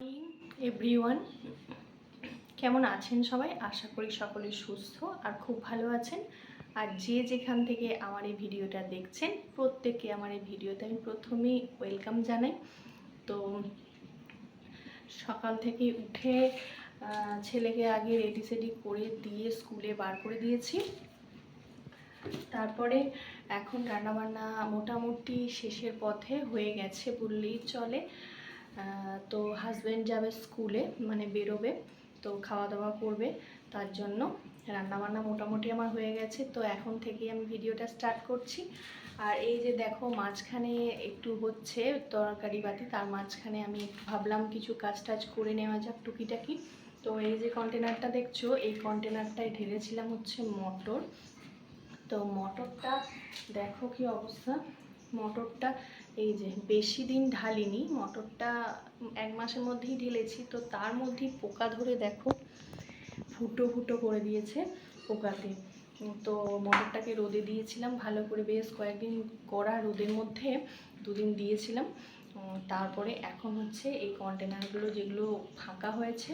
Morning everyone, কেমন আছেন সবাই? আশা করি সকলে সুস্থ আর খুব ভালো আছেন। আর যে যেখান থেকে আমার এই ভিডিওটা দেখছেন প্রত্যেককে আমার এই ভিডিওতে আমি প্রথমেই ওয়েলকাম জানাই। তো সকাল থেকে উঠে ছেলেকে আগে রেডি সেডি করে দিয়ে স্কুলে বার করে দিয়েছি। তারপরে এখন রান্নাবান্না মোটামুটি শেষের পথে হয়ে গেছে বললেই চলে। তো হাজব্যান্ড যাবে স্কুলে, মানে বেরোবে, তো খাওয়া দাওয়া করবে, তার জন্য রান্নাবান্না মোটামুটি আমার হয়ে গেছে। তো এখন থেকেই আমি ভিডিওটা স্টার্ট করছি। আর এই যে দেখো মাঝখানে একটু হচ্ছে তরকারি বাতি, তার মাঝখানে আমি একটু ভাবলাম কিছু কাজ টাজ করে নেওয়া যাক টুকিটাকি। তো এই যে কন্টেনারটা দেখছো, এই কন্টেনারটায় ঢেলেছিলাম হচ্ছে মটর। তো মটরটা দেখো কি অবস্থা। মটরটা এই যে বেশি দিন ঢালিনি, মটরটা 1 মাসের মধ্যেই ঢেলেছি, তো তার মধ্যেই পোকা ধরে দেখো ফুটো ফুটো করে দিয়েছে পোকাতে। তো মটরটাকে রোদে দিয়েছিলাম ভালো করে, বেশ কয়েকদিন কড়া রোদের মধ্যে 2 দিন দিয়েছিলাম। তারপরে এখন হচ্ছে এই কন্টেনারগুলো যেগুলো ফাঁকা হয়েছে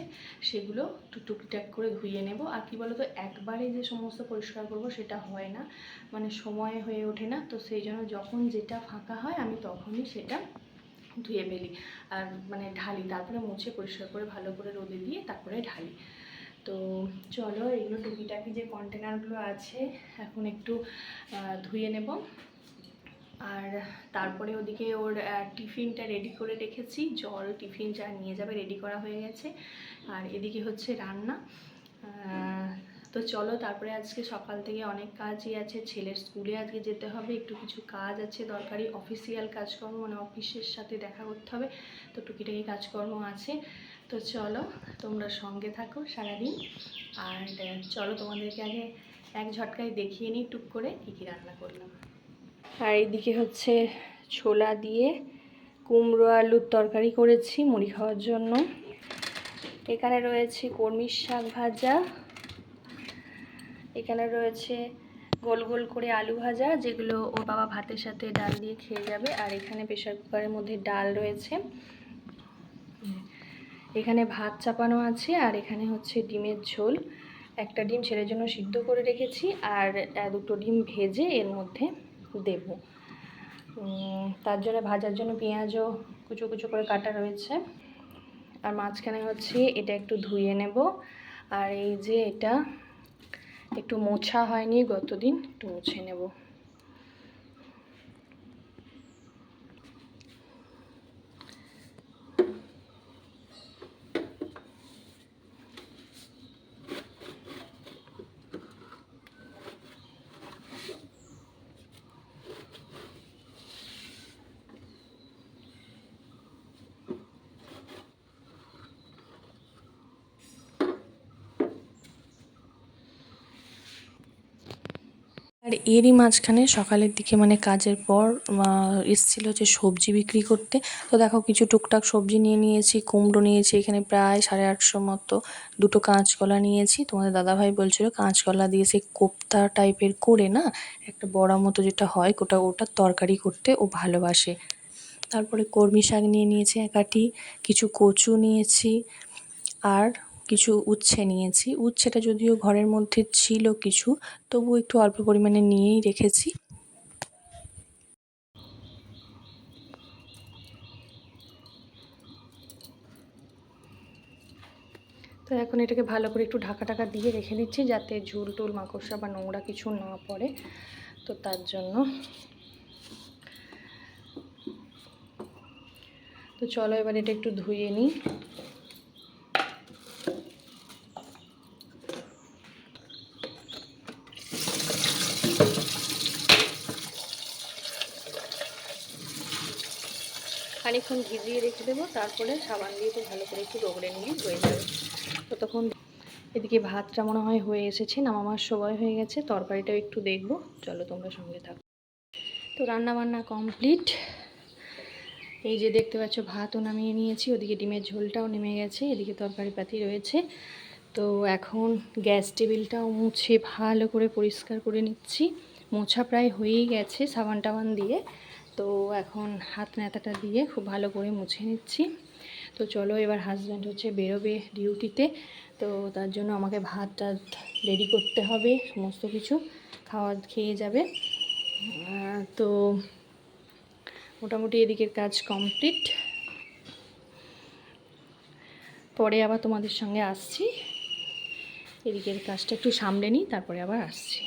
সেগুলো টুকটাক করে ধুয়ে নেব। আর কি বলতো, একবারে যে সমস্ত পরিষ্কার করব সেটা হয় না, মানে সময় হয়ে ওঠে না। তো সেই জন্য যখন যেটা ফাঁকা হয় আমি তখনই সেটা ধুয়ে ফেলি আর মানে ঢালি, তারপরে মুছে পরিষ্কার করে ভালো করে রোদে দিয়ে তারপরে ঢালি। তো চলো এগুলো টুকিটাকি যে কন্টেনারগুলো আছে এখন একটু ধুয়ে নেব। আর তারপরে ওদিকে ওর টিফিনটা রেডি করে রেখেছি, জল টিফিন যা নিয়ে যাবে রেডি করা হয়ে গেছে। আর এদিকে হচ্ছে রান্না। তো চলো তারপরে আজকে সকাল থেকে অনেক কাজই আছে, ছেলের স্কুলে আজকে যেতে হবে, একটু কিছু কাজ আছে দরকারি অফিসিয়াল কাজকর্ম, মানে অফিসের সাথে দেখা করতে হবে, তো টুকিটাকি কাজকর্ম আছে। তো চলো তোমরা সঙ্গে থাকো সারাদিন। আর চলো তোমাদেরকে আগে এক ঝটকায় দেখিয়ে নিই টুক করে কী কী রান্না করলাম। আর এইদিকে হচ্ছে ছোলা দিয়ে কুমড়ো আলুর তরকারি করেছি মুড়ি খাওয়ার জন্য। এখানে রয়েছে কলমির শাক ভাজা, এখানে রয়েছে গোল গোল করে আলু ভাজা, যেগুলো ওর বাবা ভাতের সাথে ডাল দিয়ে খেয়ে যাবে। আর এখানে প্রেসার কুকারের মধ্যে ডাল রয়েছে, এখানে ভাত চাপানো আছে। আর এখানে হচ্ছে ডিমের ঝোল, একটা ডিম ছেলের জন্য সিদ্ধ করে রেখেছি আর 2টো ডিম ভেজে এর মধ্যে দেব। তার জন্য ভাজার জন্য পেঁয়াজও কুচো কুচো করে কাটা রয়েছে। আর মাঝখানে হচ্ছে এটা একটু ধুয়ে নেব। আর এই যে এটা একটু মোছা হয়নি গতদিন, একটু মুছে নেব। আর এরই মাঝখানে সকালের দিকে মানে কাজের পর এসেছিলো যে সবজি বিক্রি করতে। তো দেখো কিছু টুকটাক সবজি নিয়ে নিয়েছি, কুমড়ো নিয়েছি এখানে প্রায় 850 মতো, 2টো কাঁচকলা নিয়েছি। তোমাদের দাদাভাই বলছিল কাঁচকলা দিয়ে সে কোপ্তা টাইপের করে না, একটা বড়া মতো যেটা হয় ওটা তরকারি করতে ও ভালোবাসে। তারপরে কলমি শাক নিয়ে নিয়েছি এক আঁটি, কিছু কচু নিয়েছি আর কিছু উচ্ছে নিয়েছি। উচ্ছেটা যদিও ঘরের মধ্যে ছিল কিছু, তবু একটু অল্প পরিমাণে নিয়েই রেখেছি। তো এখন এটাকে ভালো করে একটু ঢাকা টাকা দিয়ে রেখে দিচ্ছি, যাতে ঝুল টুল মাকড়সা বা নোংরা কিছু না পড়ে। তো তার জন্য তো চলো এবার এটা একটু ধুয়ে নিই। খানিকক্ষণ ভিজিয়ে রেখে দেবো, তারপরে সাবান দিয়ে তো ভালো করে একটু রগড়ে নিলেই হয়ে যাবে। ততক্ষণ এদিকে ভাতটা মনে হয় হয়ে এসেছে, নামাবার সময় হয়ে গেছে, তরকারিটাও একটু দেখবো, চলো তোমরা সঙ্গে থাকো। তো রান্নাবান্না কমপ্লিট, এই যে দেখতে পাচ্ছ ভাতও নামিয়ে নিয়েছি, ওদিকে ডিমের ঝোলটাও নেমে গেছে, এদিকে তরকারি পাতি রয়েছে। তো এখন গ্যাস টেবিলটাও মুছে ভালো করে পরিষ্কার করে নিচ্ছি। মোছা প্রায় হয়েই গেছে সাবান টাবান দিয়ে, তো এখন হাত ন্যাতাটা দিয়ে খুব ভালো করে মুছে নিচ্ছি। তো চলো এবার হাজব্যান্ড হচ্ছে বেরোবে ডিউটিতে, তো তার জন্য আমাকে ভাত টাত রেডি করতে হবে, সমস্ত কিছু খেয়ে যাবে। তো মোটামুটি এদিকের কাজ কমপ্লিট, পরে আবার তোমাদের সঙ্গে আসছি। এদিকের কাজটা একটু সামলে নিই, তারপরে আবার আসছি।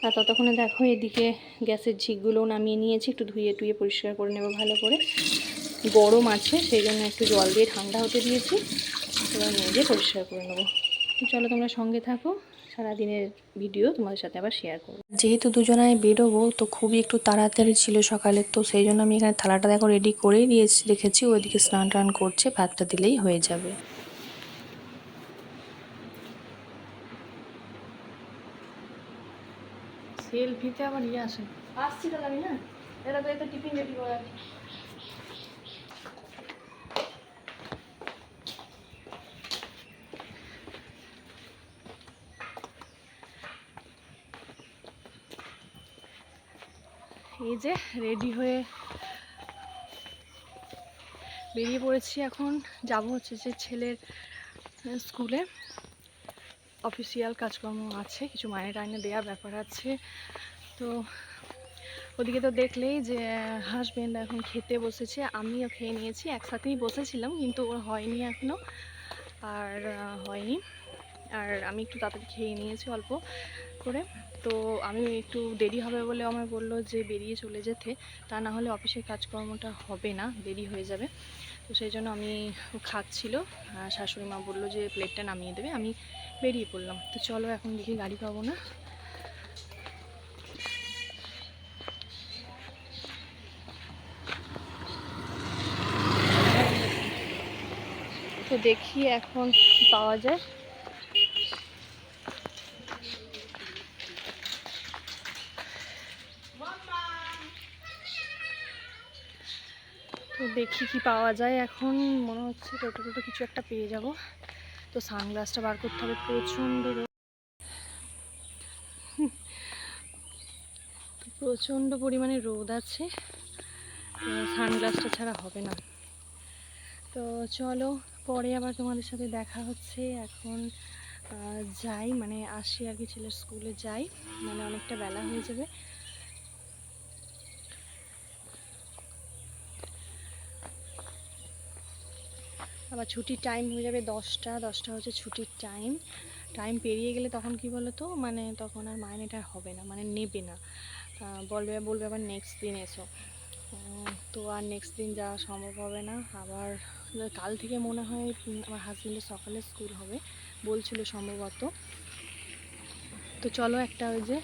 আর ততক্ষণে দেখো এদিকে গ্যাসের ঝিকগুলো নামিয়ে নিয়েছি, একটু ধুয়ে টুয়ে পরিষ্কার করে নেবো ভালো করে। গরম আছে সেই জন্য একটু জল দিয়ে ঠান্ডা হতে দিয়েছি, এবার নিয়ে গিয়ে পরিষ্কার করে নেবো। তো চলো তোমরা সঙ্গে থাকো, সারাদিনের ভিডিও তোমাদের সাথে আবার শেয়ার করবো। যেহেতু দুজনায় বেরোবো তো খুবই একটু তাড়াতাড়ি ছিল সকালে, তো সেই জন্য আমি এখানে থালাটা দেখো রেডি করেই রেখেছি। ওইদিকে স্নান টান করছে, ভাতটা দিলেই হয়ে যাবে। সেলফিতে আবার নিয়ে আসেন, আসছি তাহলে আমি। হ্যাঁ, এটা তো এটা টিফিন রেডি করা আছে। এই যে রেডি হয়ে বেরিয়ে পড়েছি, এখন যাব হচ্ছে যে ছেলের স্কুলে। অফিসিয়াল কাজকর্ম আছে, কিছু মাইনে টাইনে দেওয়ার ব্যাপার আছে। তো ওদিকে তো দেখলেই যে হাজব্যান্ড এখন খেতে বসেছে, আমিও খেয়ে নিয়েছি, একসাথেই বসেছিলাম কিন্তু ওর হয়নি এখনও, আর হয়নি। আর আমি একটু তাড়াতাড়ি খেয়ে নিয়েছি অল্প করে। তো আমি একটু দেরি হবে বলে আমার বললো যে বেরিয়ে চলে যেতে, তা না হলে অফিসের কাজকর্মটা হবে না, দেরি হয়ে যাবে। তো সেই জন্য আমি খাচ্ছিল, শাশুড়ি মা বললো যে প্লেটটা নামিয়ে দেবে, আমি বেরিয়ে পড়লাম। তো চলো এখন দেখি গাড়ি পাবো না। তো দেখি এখন কি পাওয়া যায়। তো দেখি কি পাওয়া যায়, এখন মনে হচ্ছে টোটো কিছু একটা পেয়ে যাব। তো সানগ্লাসটা বার করতে হবে, প্রচণ্ড পরিমাণে রোদ আছে, সানগ্লাসটা ছাড়া হবে না। তো চলো পরে আবার তোমাদের সাথে দেখা হচ্ছে। এখন যাই, মানে আসি আর কি, ছেলের স্কুলে যাই, মানে অনেকটা বেলা হয়ে যাবে। আবার ছুটির টাইম হয়ে যাবে 10টা হচ্ছে ছুটির টাইম পেরিয়ে গেলে তখন কি বলো তো, মানে তখন আর মাইনেটা হবে না, মানে নেবে না, বলবে আবার নেক্সট দিন এসো। তো আর নেক্সট দিন যাওয়া সম্ভব হবে না। আবার কাল থেকে মনে হয় আমার হাজব্যান্ডের সকালে স্কুল হবে বলছিল সম্ভবত। তো চলো একটা ওই যে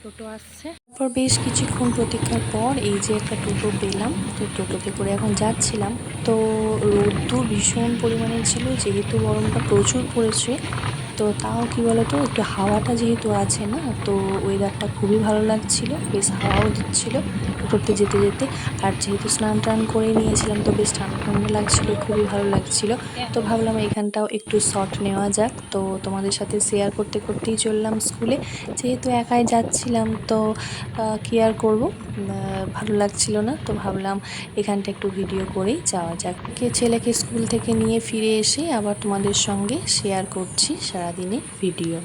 টোটো আসছে, তারপর বেশ কিছুক্ষণ প্রতীক্ষার পর এই যে একটা টোটো পেলাম। তো টোটোতে করে এখন যাচ্ছিলাম। তো রোদ্দুর ভীষণ পরিমাণে ছিল, যেহেতু গরমটা প্রচুর পড়েছে, তো তাও কি বলতো একটু হাওয়াটা যেহেতু আছে না, তো ওয়েদারটা খুবই ভালো লাগছিল, বেশ হাওয়াও দিচ্ছিল টোটোতে যেতে যেতে। আর যেহেতু স্নান টান করে নিয়েছিলাম তো বেশ ঠান্ডা ঠান্ডা লাগছিল, খুবই ভালো লাগছিল। তো ভাবলাম এখানটাও একটু শট নেওয়া যাক, তো তোমাদের সাথে শেয়ার করতে করতেই চললাম স্কুলে। যেহেতু একাই যাচ্ছিলাম তো কি আর করবো, ভালো লাগছিল না, তো ভাবলাম এখানটা একটু ভিডিও করেই যাওয়া যাক। ছেলেকে স্কুল থেকে নিয়ে ফিরে এসে আবার তোমাদের সঙ্গে শেয়ার করছি সারাদিনের ভিডিও।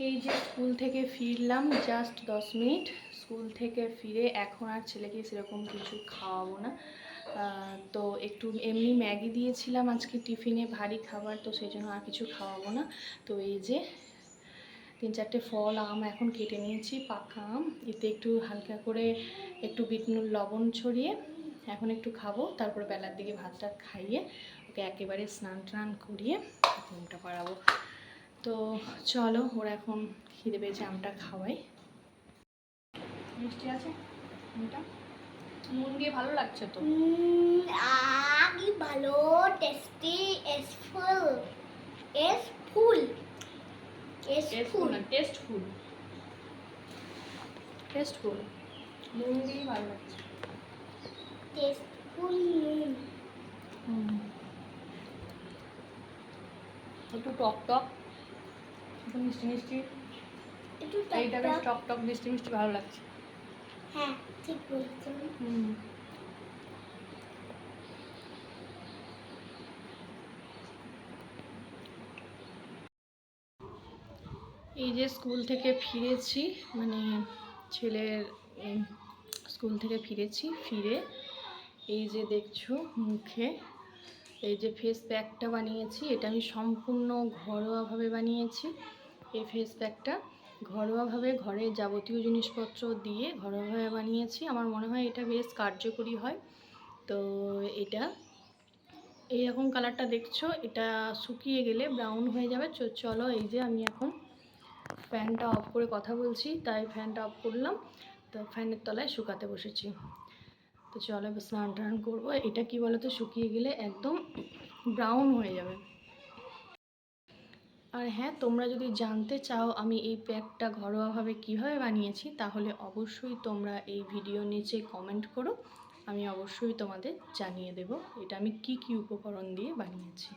এই যে স্কুল থেকে ফিরলাম, জাস্ট 10 মিনিট। স্কুল থেকে ফিরে এখন আর ছেলেকে সেরকম কিছু খাওয়াবো না। তো একটু এমনি ম্যাগি দিয়েছিলাম আজকে টিফিনে, ভারী খাবার, তো সেই জন্য আর কিছু খাওয়াবো না। তো এই যে 3-4টে ফল আম এখন কেটে নিয়েছি, পাকা আম, এতে একটু হালকা করে একটু বিট নুন লবণ ছড়িয়ে এখন একটু খাবো। তারপর বেলার দিকে ভাতটা খাইয়ে ওকে একেবারে স্নান টান করিয়ে ঘুমটা পাড়াবো। তো চলো, ওরা এখন খিদে পেয়েছে, আমটা খাওয়াই। মিষ্টি আছে আমটা, নুন দিয়ে ভালো লাগছে তো, কি ভালো টেস্টি, এসফুল এসফুল টেস্টফুল নুন দিয়ে ভালো লাগছে, টেস্টফুল নুন। একটু টক টক, একটু মিষ্টি মিষ্টি, এইটা বেশ টক টক মিষ্টি মিষ্টি ভালো লাগছে। হ্যাঁ ঠিক বলছেন। এই যে স্কুল থেকে ফিরেছি, মানে ছেলের স্কুল থেকে ফিরে এই যে দেখছো মুখে এই যে ফেস প্যাকটা বানিয়েছি, এটা আমি সম্পূর্ণ ঘরোয়াভাবে বানিয়েছি। এই ফেস প্যাকটা ঘরোয়াভাবে ঘরে যাবতীয় জিনিসপত্র দিয়ে ঘরোয়াভাবে বানিয়েছি। আমার মনে হয় এটা বেশ কার্যকরী হয়। তো এটা এইরকম কালারটা দেখছো, এটা শুকিয়ে গেলে ব্রাউন হয়ে যাবে। চলো এই যে আমি এখন ফ্যানটা অফ করে কথা বলছি, তাই ফ্যানটা অফ করলাম, তো ফ্যানের তলায় শুকাতে বসেছি। তো চলো এবার স্নান টান করবো। এটা কি বলো তো, শুকিয়ে গেলে একদম ব্রাউন হয়ে যাবে। আর হ্যাঁ, তোমরা যদি জানতে চাও আমি এই প্যাকটা ঘরোয়াভাবে কিভাবে বানিয়েছি, তাহলে অবশ্যই তোমরা এই ভিডিও নিচে কমেন্ট করো, আমি অবশ্যই তোমাদের জানিয়ে দেব এটা আমি কি কি উপকরণ দিয়ে বানিয়েছি।